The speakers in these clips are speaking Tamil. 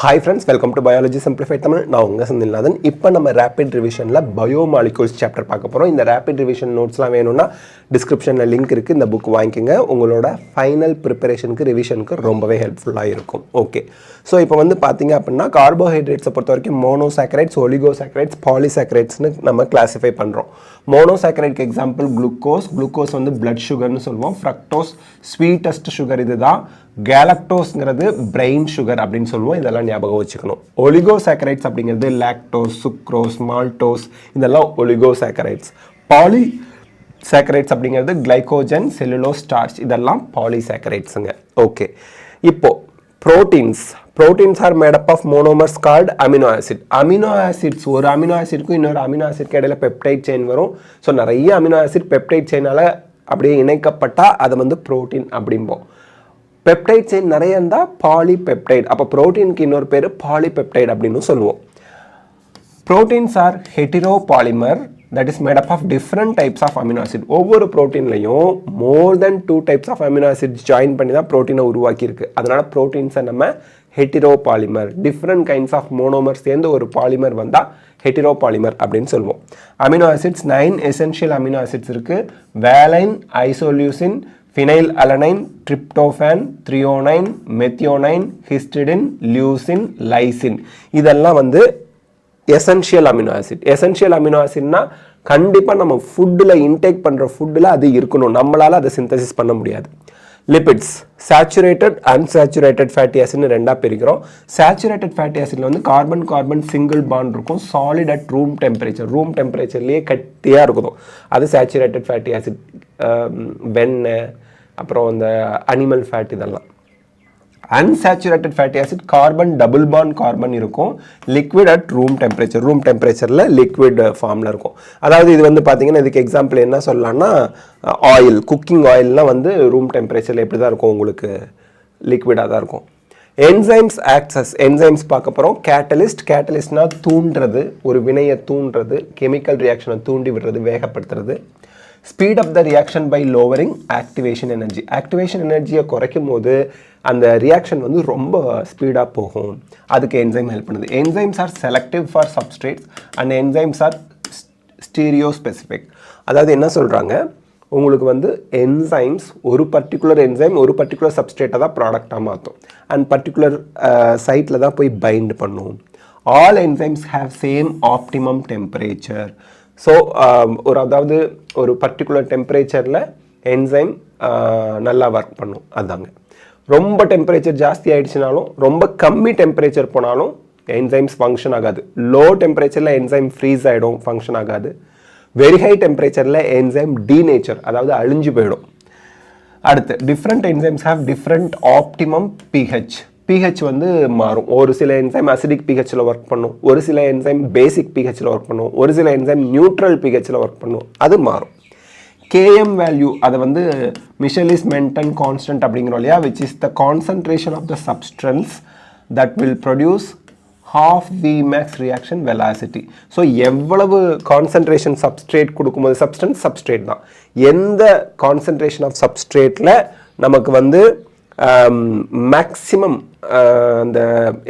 Hi friends, welcome to Biology Simplified Tamil. நான் உங்க செந்தில்நாதன். இப்போ நம்ம ரேபிட் ரிவிஷன்ல பயோமாலிகூல்ஸ் சாப்டர் பார்க்க போறோம். இந்த ரேபிட் ரிவிஷன் நோட்ஸ்லாம் வேணும்னா டிஸ்கிரிப்ஷன்ல லிங்க் இருக்கு. இந்த புக் வாங்கிக்கங்க. உங்களோட ஃபைனல் ப்ரிப்பரேஷனுக்கு ரிவிஷனுக்கு ரொம்பவே ஹெல்ப்ஃபுல்லா இருக்கும். ஓகே. ஸோ இப்போ வந்து பாத்தீங்க அப்படின்னா கார்போஹைட்ரேட்ஸை பொறுத்த வரைக்கும் மோனோசாக்கரைட்ஸ், ஒலிகோசாக்கரைட்ஸ், பாலிசாக்கரைட்ஸ்னு நம்ம கிளாஸிஃபை பண்றோம். மோனோசாக்கரைட்க்கு எக்ஸாம்பிள் குளுக்கோஸ் வந்து பிளட் சுகர்னு சொல்லுவோம். ஃப்ரக்டோஸ் ஸ்வீட்டஸ்ட் சுகர் இதுதான். கேலக்டோஸ்ங்கிறது பிரெயின் சுகர் அப்படின்னு சொல்லுவோம். இதெல்லாம் ஞாபகம் வச்சுக்கணும். ஒலிகோசாக்கரைட்ஸ் அப்படிங்கிறது லாக்டோஸ், சுக்ரோஸ், மால்டோஸ், இதெல்லாம் ஒலிகோசாக்கரைட்ஸ். பாலிசாக்கரைட்ஸ் அப்படிங்கிறது கிளைகோஜன், செல்லுலோஸ், ஸ்டார்ச், இதெல்லாம் பாலிசாக்கரைட்ஸுங்க. ஓகே. இப்போ proteins are made up of monomers called amino acid. Amino acids, ஒரு அமினோ ஆசிட்க்கும் இன்னொரு அமினோ ஆசிட்க்கு இடையில பெப்டைட் செயின் வரும். ஸோ நிறைய அமினோ ஆசிட் பெப்டைட் செயினால அப்படியே இணைக்கப்பட்டா அதை வந்து புரோட்டீன் அப்படிம்போம். பெப்டைட் செயின் நிறைய இருந்தால் பாலிபெப்டைட். அப்போ புரோட்டீனுக்கு இன்னொரு பேர் பாலிபெப்டைட் அப்படின்னு சொல்லுவோம். Proteins are heteropolymer that is made up of different types of amino acid. ஒவ்வொரு புரோட்டீன்லையும் more than 2 types of amino acids join பண்ணி தான் புரோட்டீனை உருவாக்கி இருக்கு. அதனால புரோட்டீன்ஸை நம்ம heteropolymer, different kinds of monomer சேர்ந்து ஒரு பாலிமர் வந்தால் ஹெட்டிரோபாலிமர் அப்படின்னு சொல்லுவோம். Amino acids 9 essential amino acids இருக்கு. Valine, isoleucine, phenylalanine, tryptophan, threonine, methionine, histidine, leucine, lysine, இதெல்லாம் வந்து essential amino acid. Essential amino ஆசிட்னா கண்டிப்பாக நம்ம ஃபுட்டில் இன்டேக் பண்ணுற ஃபுட்டில் அது இருக்கணும். நம்மளால் அதை சிந்தசிஸ் பண்ண முடியாது. லிபிட்ஸ் சேச்சுரேட்டட், அன்சேச்சுரேட்டட் ஃபேட்டி ஆசிட்னு ரெண்டாக பிரிக்கிறோம். சேச்சுரேட்டட் ஃபேட்டி ஆசிட்ல வந்து கார்பன் சிங்கிள் பாண்ட் இருக்கும். சாலிட் அட் ரூம் டெம்பரேச்சர்லேயே கட்டியாக இருக்கும். அது சேச்சுரேட்டட் ஃபேட்டி ஆசிட். வெண்ணெய், அப்புறம் இந்த அனிமல் ஃபேட், இதெல்லாம். Unsaturated fatty acid carbon double bond carbon இருக்கும். லிக்விட் அட் ரூம் டெம்பரேச்சரில் லிக்விட் ஃபார்மில் இருக்கும். அதாவது இது வந்து பார்த்தீங்கன்னா இதுக்கு எக்ஸாம்பிள் என்ன சொல்லலாம்னா ஆயில், குக்கிங் ஆயில்லாம் வந்து ரூம் டெம்பரேச்சரில் எப்படி தான் இருக்கும், உங்களுக்கு லிக்விடாக தான் இருக்கும். என்சைம்ஸ் ஆக்சஸ், என்சைம்ஸ் பார்க்க போகிறோம். கேட்டலிஸ்ட்னா தூண்டுறது, ஒரு வினையை தூண்டுறது, கெமிக்கல் ரியாக்ஷனை தூண்டி விடுறது, வேகப்படுத்துறது. Speed up the reaction by lowering activation energy. Activation எனர்ஜியை குறைக்கும் போது அந்த ரியாக்ஷன் வந்து ரொம்ப ஸ்பீடாக போகும். அதுக்கு என்சைம் ஹெல்ப் பண்ணுது. Enzymes are selective for substrates and enzymes are stereo specific. அதாவது என்ன சொல்கிறாங்க, உங்களுக்கு வந்து என்சைம்ஸ் ஒரு பர்டிகுலர் என்சைம் ஒரு பர்டிகுலர் சப்ஸ்ட்ரேட்டை தான் ப்ராடக்டாக மாற்றும் அண்ட் பர்டிகுலர் சைட்டில் தான் போய் பைண்ட் பண்ணும். All enzymes have same optimum temperature. So அதாவது ஒரு பர்டிகுலர் டெம்பரேச்சரில் என்சைம் நல்லா ஒர்க் பண்ணும். அதாங்க. ரொம்ப டெம்பரேச்சர் ஜாஸ்தி ஆகிடுச்சுனாலும் ரொம்ப கம்மி டெம்பரேச்சர் போனாலும் என்சைம்ஸ் ஃபங்க்ஷன் ஆகாது. லோ டெம்பரேச்சரில் என்சைம் ஃப்ரீஸ் ஆகிடும், ஃபங்க்ஷன் ஆகாது. வெரி ஹை டெம்பரேச்சரில் என்சைம் டீநேச்சர், அதாவது அழிஞ்சு போயிடும். அடுத்து different enzymes have different optimum pH வந்து மாறும். ஒரு சில என்சைம் அசிடிக் பிஹெச்சில் ஒர்க் பண்ணும், ஒரு சில என்சைம் பேசிக் பிஹெச்சில் ஒர்க் பண்ணும், ஒரு சில என்சைம் நியூட்ரல் பிஹெச்சில் ஒர்க் பண்ணும். அது மாறும். கேஎம் வேல்யூ, அதை வந்து மிஷலிஸ் மென்டன் கான்ஸ்டன்ட் அப்படிங்கிறோம் இல்லையா, which is the concentration of the substance that will produce half Vmax reaction velocity. So எவ்வளவு கான்சன்ட்ரேஷன் சப்ஸ்ட்ரேட் கொடுக்கும்போது, சப்ஸ்ட்ரேட் தான், எந்த கான்சன்ட்ரேஷன் ஆஃப் சப்ஸ்ட்ரேட்டில் நமக்கு வந்து மேக்ஸிமம் அந்த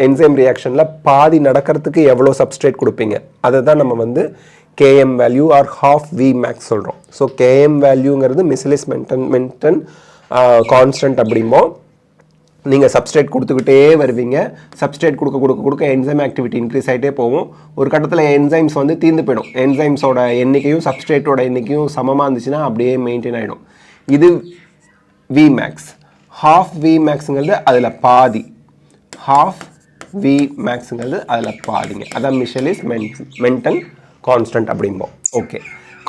என்சைம் ரியாக்ஷனில் பாதி நடக்கிறதுக்கு எவ்வளோ சப்ஸ்ட்ரேட் கொடுப்பீங்க, அதை தான் நம்ம வந்து KM value or half Vmax சொல்கிறோம். ஸோ கேஎம் வேல்யூங்கிறது மிஷலிஸ் மென்டன் கான்ஸ்டன்ட் அப்படிம்போம். நீங்கள் சப்ஸ்ட்ரேட் கொடுத்துக்கிட்டே வருவீங்க. சப்ஸ்ட்ரேட் கொடுக்க என்சைம் ஆக்டிவிட்டி இன்க்ரீஸ் ஆகிட்டே போகும். ஒரு கட்டத்தில் என்சைம்ஸ் வந்து தீர்ந்து போயிடும். என்சைம்ஸோட எண்ணிக்கையும் சப்ஸ்ட்ரேட்டோட எண்ணிக்கையும் சமமாக இருந்துச்சுன்னா அப்படியே மெயின்டைன் ஆகிடும். இது Vmax. half Vmaxங்கிறது அதில் பாதி. half Vmaxங்கிறது அதில் பாதிங்க. அதான் மிஷலிஸ் Menten constant அப்படிம்போம். Okay.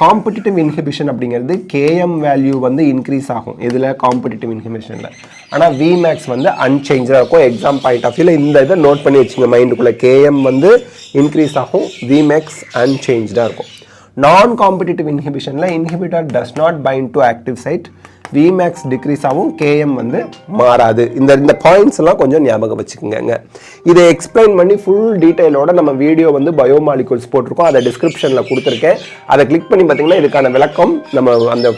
Competitive inhibition அப்படிங்கிறது கேஎம் வேல்யூ வந்து இன்க்ரீஸ் ஆகும். இதில் காம்படிட்டிவ் இன்ஹிபிஷனில். ஆனால் Vmax வந்து அன்சேஞ்சாக இருக்கும். எக்ஸாம் பாயிண்ட் ஆஃப் வியூவில் இந்த இதை நோட் பண்ணி வச்சுங்க மைண்டுக்குள்ளே. கேஎம் வந்து இன்க்ரீஸ் ஆகும், Vmax அன்சேஞ்சாக இருக்கும். நான் காம்படிட்டிவ் இன்ஹிபிஷனில் inhibitor does not bind to active site, Vmax decrease ஆகும், கேஎம் வந்து மாறாது. இந்த பாயிண்ட்ஸ் எல்லாம் கொஞ்சம் ஞாபகம் வச்சுக்கோங்க. இதை எக்ஸ்பிளைன் பண்ணி ஃபுல் டீட்டெயிலோட நம்ம வீடியோ வந்து பயோமாலிகூல்ஸ் போட்டிருக்கோம். அதை டிஸ்கிரிப்ஷனில் கொடுத்துருக்கேன். அதை கிளிக் பண்ணி பார்த்தீங்கன்னா இதுக்கான விளக்கம் நம்ம அந்த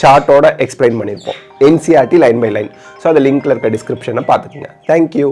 சார்ட்டோட எக்ஸ்பிளைன் பண்ணியிருப்போம். NCERT line by line. So அந்த லிங்க்ல இருக்க டிஸ்கிரிப்ஷனை பார்த்துக்குங்க. தேங்க்யூ.